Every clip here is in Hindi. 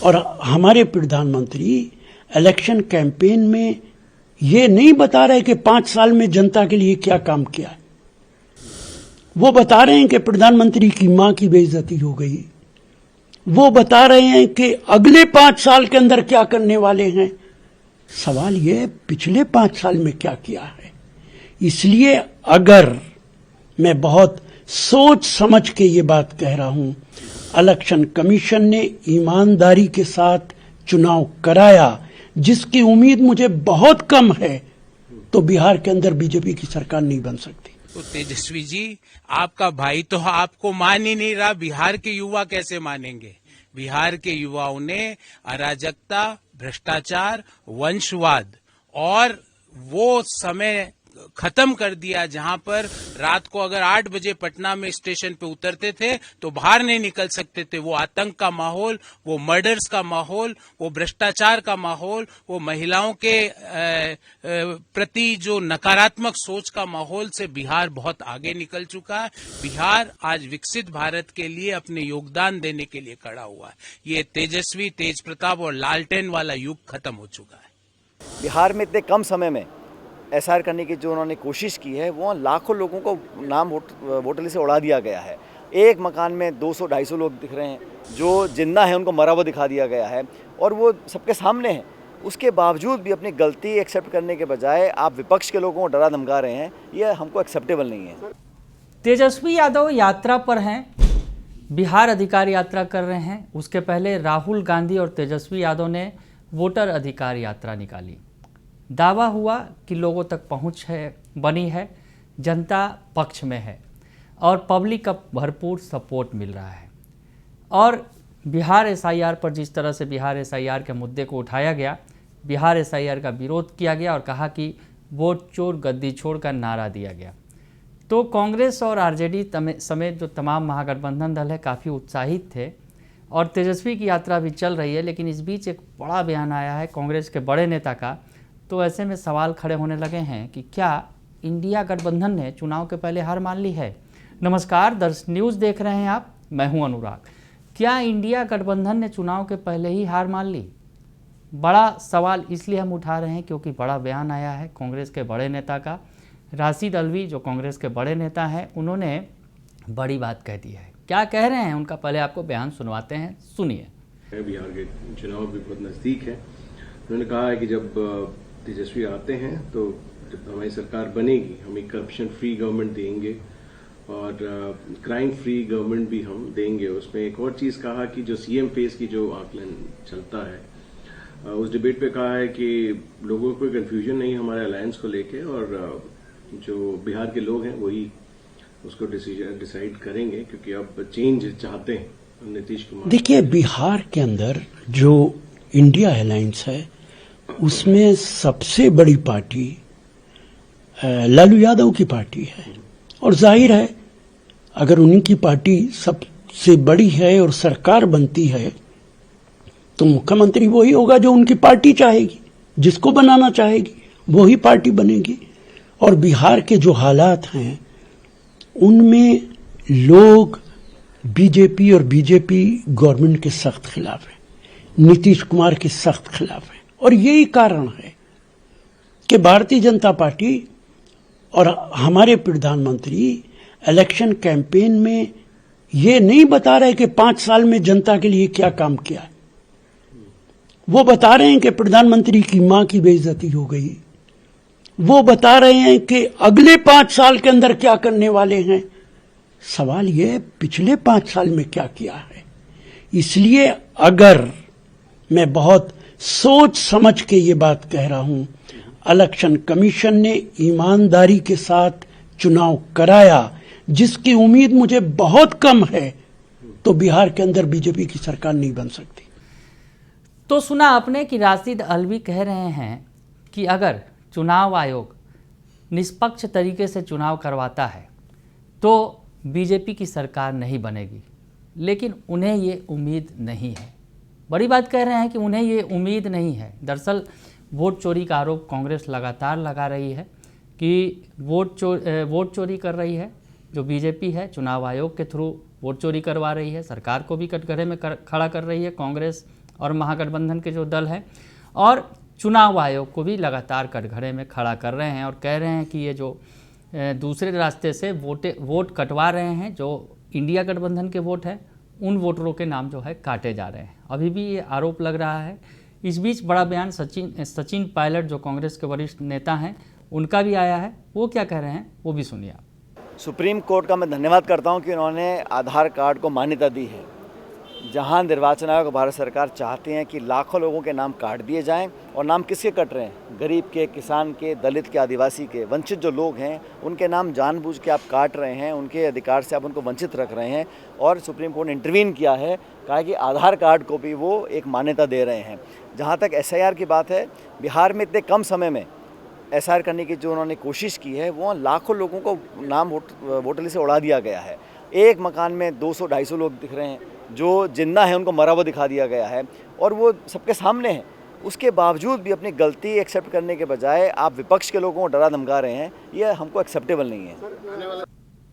और हमारे प्रधानमंत्री इलेक्शन कैंपेन में ये नहीं बता रहे कि 5 साल में जनता के लिए क्या काम किया है। वो बता रहे हैं कि प्रधानमंत्री की मां की बेइज्जती हो गई। वो बता रहे हैं कि अगले 5 साल के अंदर क्या करने वाले हैं। सवाल ये है पिछले 5 साल में क्या किया है। इसलिए अगर मैं बहुत सोच समझ के ये बात कह रहा हूं, इलेक्शन कमीशन ने ईमानदारी के साथ चुनाव कराया, जिसकी उम्मीद मुझे बहुत कम है, तो बिहार के अंदर बीजेपी की सरकार नहीं बन सकती। तो तेजस्वी जी, आपका भाई तो आपको मान ही नहीं रहा, बिहार के युवा कैसे मानेंगे? बिहार के युवाओं ने अराजकता, भ्रष्टाचार, वंशवाद और वो समय खत्म कर दिया जहां पर रात को अगर 8 बजे पटना में स्टेशन पे उतरते थे तो बाहर नहीं निकल सकते थे। वो आतंक का माहौल, वो मर्डर्स का माहौल, वो भ्रष्टाचार का माहौल, वो महिलाओं के प्रति जो नकारात्मक सोच का माहौल से बिहार बहुत आगे निकल चुका है। बिहार आज विकसित भारत के लिए अपने योगदान देने के लिए खड़ा हुआ है। ये तेजस्वी, तेज प्रताप और लालटेन वाला युग खत्म हो चुका है। बिहार में इतने कम समय में एसआर करने की जो उन्होंने कोशिश की है, वो लाखों लोगों को नाम वोटर लिस्ट से उड़ा दिया गया है। एक मकान में 200-250 लोग दिख रहे हैं, जो जिंदा है उनको मरा हुआ दिखा दिया गया है और वो सबके सामने है। उसके बावजूद भी अपनी गलती एक्सेप्ट करने के बजाय आप विपक्ष के लोगों को डरा धमका रहे हैं, ये हमको एक्सेप्टेबल नहीं है। तेजस्वी यादव यात्रा पर हैं, बिहार अधिकार यात्रा कर रहे हैं। उसके पहले राहुल गांधी और तेजस्वी यादव ने वोटर अधिकार यात्रा निकाली। दावा हुआ कि लोगों तक पहुंच है, बनी है, जनता पक्ष में है और पब्लिक का भरपूर सपोर्ट मिल रहा है। और बिहार एसआईआर पर जिस तरह से बिहार एसआईआर के मुद्दे को उठाया गया, बिहार एसआईआर का विरोध किया गया और कहा कि वोट चोर गद्दी छोड़ का नारा दिया गया, तो कांग्रेस और आरजेडी समेत जो तमाम महागठबंधन दल है काफ़ी उत्साहित थे और तेजस्वी की यात्रा भी चल रही है। लेकिन इस बीच एक बड़ा बयान आया है कांग्रेस के बड़े नेता का, तो ऐसे में सवाल खड़े होने लगे हैं कि क्या इंडिया गठबंधन ने चुनाव के पहले हार मान ली है। नमस्कार, दर्श न्यूज़ देख रहे हैं आप, मैं हूं अनुराग। क्या इंडिया गठबंधन ने चुनाव के पहले ही हार मान ली? बड़ा सवाल इसलिए हम उठा रहे हैं क्योंकि बड़ा बयान आया है कांग्रेस के बड़े नेता का। राशिद अल्वी जो कांग्रेस के बड़े नेता हैं, उन्होंने बड़ी बात कह दी है। क्या कह रहे हैं उनका पहले आपको बयान सुनवाते हैं, सुनिए। बिहार के चुनाव भी बहुत नजदीक है। उन्होंने कहा है कि जब तेजस्वी आते हैं तो जब हमारी सरकार बनेगी, हम एक करप्शन फ्री गवर्नमेंट देंगे और क्राइम फ्री गवर्नमेंट भी हम देंगे। उसमें एक और चीज कहा कि जो सीएम फेस की जो आकलन चलता है, उस डिबेट पे कहा है कि लोगों को कोई कंफ्यूजन नहीं हमारे अलायंस को लेके और जो बिहार के लोग हैं वही उसको डिसाइड करेंगे, क्योंकि अब चेंज चाहते हैं नीतीश कुमार। देखिए, बिहार के अंदर जो इंडिया अलायंस है उसमें सबसे बड़ी पार्टी लालू यादव की पार्टी है और जाहिर है अगर उन्हीं की पार्टी सबसे बड़ी है और सरकार बनती है तो मुख्यमंत्री वही होगा जो उनकी पार्टी चाहेगी, जिसको बनाना चाहेगी वही पार्टी बनेगी। और बिहार के जो हालात हैं उनमें लोग बीजेपी और बीजेपी गवर्नमेंट के सख्त खिलाफ हैं, नीतीश कुमार के सख्त खिलाफ हैं। और यही कारण है कि भारतीय जनता पार्टी और हमारे प्रधानमंत्री इलेक्शन कैंपेन में ये नहीं बता रहे कि 5 साल में जनता के लिए क्या काम किया है। वो बता रहे हैं कि प्रधानमंत्री की मां की बेइज्जती हो गई। वो बता रहे हैं कि अगले 5 साल के अंदर क्या करने वाले हैं। सवाल ये है पिछले 5 साल में क्या किया है। इसलिए अगर मैं बहुत सोच समझ के ये बात कह रहा हूं, इलेक्शन कमीशन ने ईमानदारी के साथ चुनाव कराया, जिसकी उम्मीद मुझे बहुत कम है, तो बिहार के अंदर बीजेपी की सरकार नहीं बन सकती। तो सुना आपने कि राशिद अल्वी कह रहे हैं कि अगर चुनाव आयोग निष्पक्ष तरीके से चुनाव करवाता है तो बीजेपी की सरकार नहीं बनेगी, लेकिन उन्हें ये उम्मीद नहीं है। बड़ी बात कह रहे हैं कि उन्हें ये उम्मीद नहीं है। दरअसल वोट चोरी का आरोप कांग्रेस लगातार लगा रही है कि वोट चोरी कर रही है जो बीजेपी है, चुनाव आयोग के थ्रू वोट चोरी करवा रही है, सरकार को भी कटघरे में खड़ा कर रही है कांग्रेस और महागठबंधन के जो दल हैं, और चुनाव आयोग को भी लगातार कटघरे में खड़ा कर रहे हैं और कह रहे हैं कि ये जो दूसरे रास्ते से वोट कटवा रहे हैं, जो इंडिया गठबंधन के वोट हैं, उन वोटरों के नाम जो है काटे जा रहे हैं। अभी भी ये आरोप लग रहा है। इस बीच बड़ा बयान सचिन पायलट जो कांग्रेस के वरिष्ठ नेता हैं उनका भी आया है। वो क्या कह रहे हैं वो भी सुनिए आप। सुप्रीम कोर्ट का मैं धन्यवाद करता हूं कि उन्होंने आधार कार्ड को मान्यता दी है। जहां निर्वाचन आयोग और भारत सरकार चाहते हैं कि लाखों लोगों के नाम काट दिए जाएं, और नाम किसके कट रहे हैं? गरीब के, किसान के, दलित के, आदिवासी के, वंचित जो लोग हैं उनके नाम जानबूझ के आप काट रहे हैं, उनके अधिकार से आप उनको वंचित रख रहे हैं। और सुप्रीम कोर्ट ने इंटरवीन किया है, कहा कि आधार कार्ड को भी वो एक मान्यता दे रहे हैं। जहाँ तक SIR की बात है, बिहार में इतने कम समय में SIR करने की जो उन्होंने कोशिश की है, वो लाखों लोगों को नाम वोटर लिस्ट से उड़ा दिया गया है। एक मकान में 200-250 लोग दिख रहे हैं, जो जिंदा है उनको मरा हुआ दिखा दिया गया है, और वो सबके सामने है। उसके बावजूद भी अपनी गलती एक्सेप्ट करने के बजाय आप विपक्ष के लोगों को डरा धमका रहे हैं, ये हमको एक्सेप्टेबल नहीं है।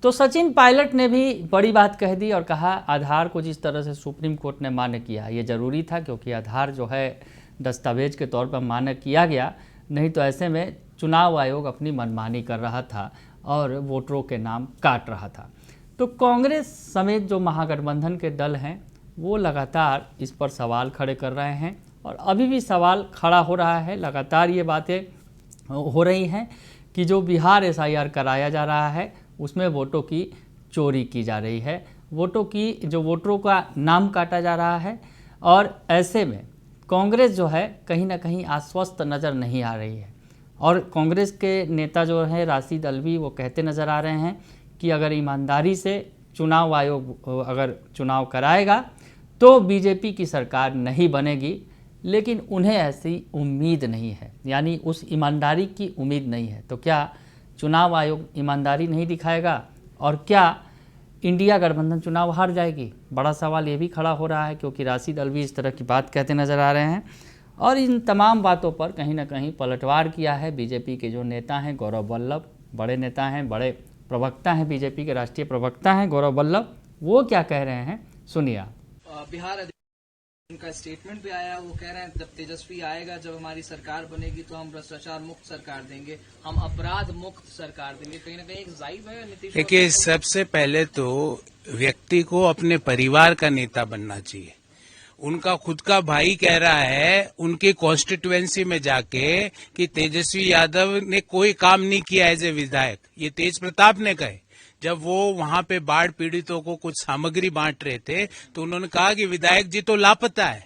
तो सचिन पायलट ने भी बड़ी बात कह दी और कहा आधार को जिस तरह से सुप्रीम कोर्ट ने मान्य किया ये ज़रूरी था, क्योंकि आधार जो है दस्तावेज के तौर पर मान्य किया गया, नहीं तो ऐसे में चुनाव आयोग अपनी मनमानी कर रहा था और वोटरों के नाम काट रहा था। तो कांग्रेस समेत जो महागठबंधन के दल हैं वो लगातार इस पर सवाल खड़े कर रहे हैं और अभी भी सवाल खड़ा हो रहा है। लगातार ये बातें हो रही हैं कि जो बिहार SIR कराया जा रहा है उसमें वोटों की चोरी की जा रही है, वोटरों का नाम काटा जा रहा है, और ऐसे में कांग्रेस जो है कहीं ना कहीं आश्वस्त नज़र नहीं आ रही है। और कांग्रेस के नेता जो हैं राशिद अल्वी वो कहते नज़र आ रहे हैं कि अगर ईमानदारी से चुनाव आयोग अगर चुनाव कराएगा तो बीजेपी की सरकार नहीं बनेगी, लेकिन उन्हें ऐसी उम्मीद नहीं है, यानी उस ईमानदारी की उम्मीद नहीं है। तो क्या चुनाव आयोग ईमानदारी नहीं दिखाएगा और क्या इंडिया गठबंधन चुनाव हार जाएगी? बड़ा सवाल ये भी खड़ा हो रहा है, क्योंकि राशिद अल्वी इस तरह की बात कहते नज़र आ रहे हैं। और इन तमाम बातों पर कहीं ना कहीं पलटवार किया है बीजेपी के जो नेता हैं गौरव वल्लभ, बड़े नेता हैं, बड़े प्रवक्ता हैं, बीजेपी के राष्ट्रीय प्रवक्ता हैं गौरव वल्लभ। वो क्या कह रहे हैं सुनिए। बिहार उनका स्टेटमेंट भी आया, वो कह रहे हैं जब तेजस्वी आएगा, जब हमारी सरकार बनेगी तो हम भ्रष्टाचार मुक्त सरकार देंगे, हम अपराध मुक्त सरकार देंगे। कहीं ना कहीं एक जाइब है नीतीश। देखिए, सबसे पहले तो व्यक्ति को अपने परिवार का नेता बनना चाहिए। उनका खुद का भाई कह रहा है उनके कॉन्स्टिट्यूएंसी में जाके कि तेजस्वी यादव ने कोई काम नहीं किया एज ए विधायक। ये तेज प्रताप ने कहे, जब वो वहां पे बाढ़ पीड़ितों को कुछ सामग्री बांट रहे थे तो उन्होंने कहा कि विधायक जी तो लापता है।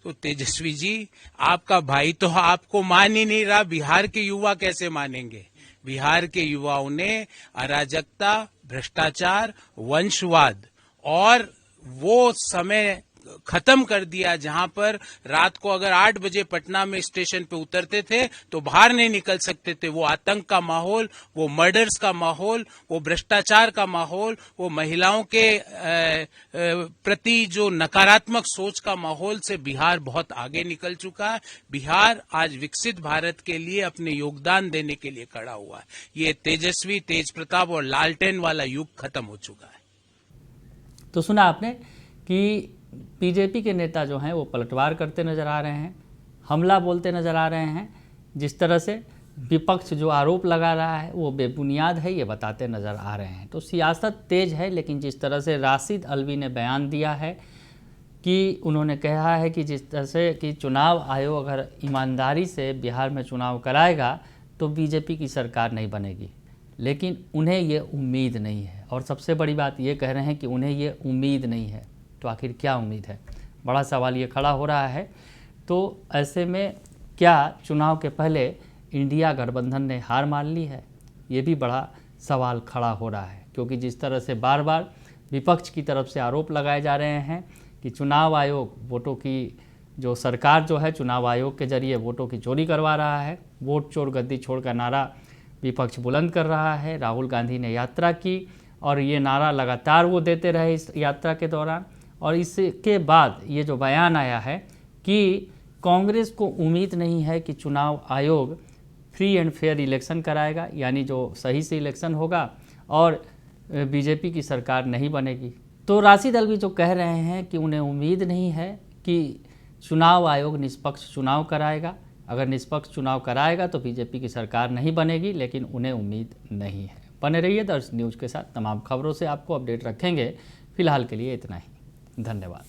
तो तेजस्वी जी, आपका भाई तो आपको मान ही नहीं रहा, बिहार के युवा कैसे मानेंगे? बिहार के युवाओं ने अराजकता, भ्रष्टाचार, वंशवाद और वो समय खत्म कर दिया जहां पर रात को अगर 8 बजे पटना में स्टेशन पे उतरते थे तो बाहर नहीं निकल सकते थे। वो आतंक का माहौल, वो मर्डर्स का माहौल, वो भ्रष्टाचार का माहौल, वो महिलाओं के प्रति जो नकारात्मक सोच का माहौल से बिहार बहुत आगे निकल चुका है। बिहार आज विकसित भारत के लिए अपने योगदान देने के लिए खड़ा हुआ है। ये तेजस्वी, तेज प्रताप और लालटेन वाला युग खत्म हो चुका है। तो सुना आपने कि बीजेपी के नेता जो हैं वो पलटवार करते नज़र आ रहे हैं, हमला बोलते नज़र आ रहे हैं। जिस तरह से विपक्ष जो आरोप लगा रहा है वो बेबुनियाद है, ये बताते नज़र आ रहे हैं। तो सियासत तेज है, लेकिन जिस तरह से राशिद अल्वी ने बयान दिया है कि उन्होंने कहा है कि जिस तरह से कि चुनाव आयोग अगर ईमानदारी से बिहार में चुनाव कराएगा तो बीजेपी की सरकार नहीं बनेगी, लेकिन उन्हें ये उम्मीद नहीं है। और सबसे बड़ी बात ये कह रहे हैं कि उन्हें ये उम्मीद नहीं है। तो आखिर क्या उम्मीद है? बड़ा सवाल ये खड़ा हो रहा है। तो ऐसे में क्या चुनाव के पहले इंडिया गठबंधन ने हार मान ली है? ये भी बड़ा सवाल खड़ा हो रहा है, क्योंकि जिस तरह से बार बार विपक्ष की तरफ से आरोप लगाए जा रहे हैं कि चुनाव आयोग वोटों की जो सरकार जो है चुनाव आयोग के जरिए वोटों की चोरी करवा रहा है, वोट चोर गद्दी छोड़ का नारा विपक्ष बुलंद कर रहा है। राहुल गांधी ने यात्रा की और ये नारा लगातार वो देते रहे इस यात्रा के दौरान। और इसके बाद ये जो बयान आया है कि कांग्रेस को उम्मीद नहीं है कि चुनाव आयोग फ्री एंड फेयर इलेक्शन कराएगा, यानी जो सही से इलेक्शन होगा और बीजेपी की सरकार नहीं बनेगी। तो राशिद अल्वी जो कह रहे हैं कि उन्हें उम्मीद नहीं है कि चुनाव आयोग निष्पक्ष चुनाव कराएगा। अगर निष्पक्ष चुनाव कराएगा तो बीजेपी की सरकार नहीं बनेगी, लेकिन उन्हें उम्मीद नहीं है। बने रहिए दर्श न्यूज़ के साथ, तमाम खबरों से आपको अपडेट रखेंगे। फिलहाल के लिए इतना ही, धन्यवाद।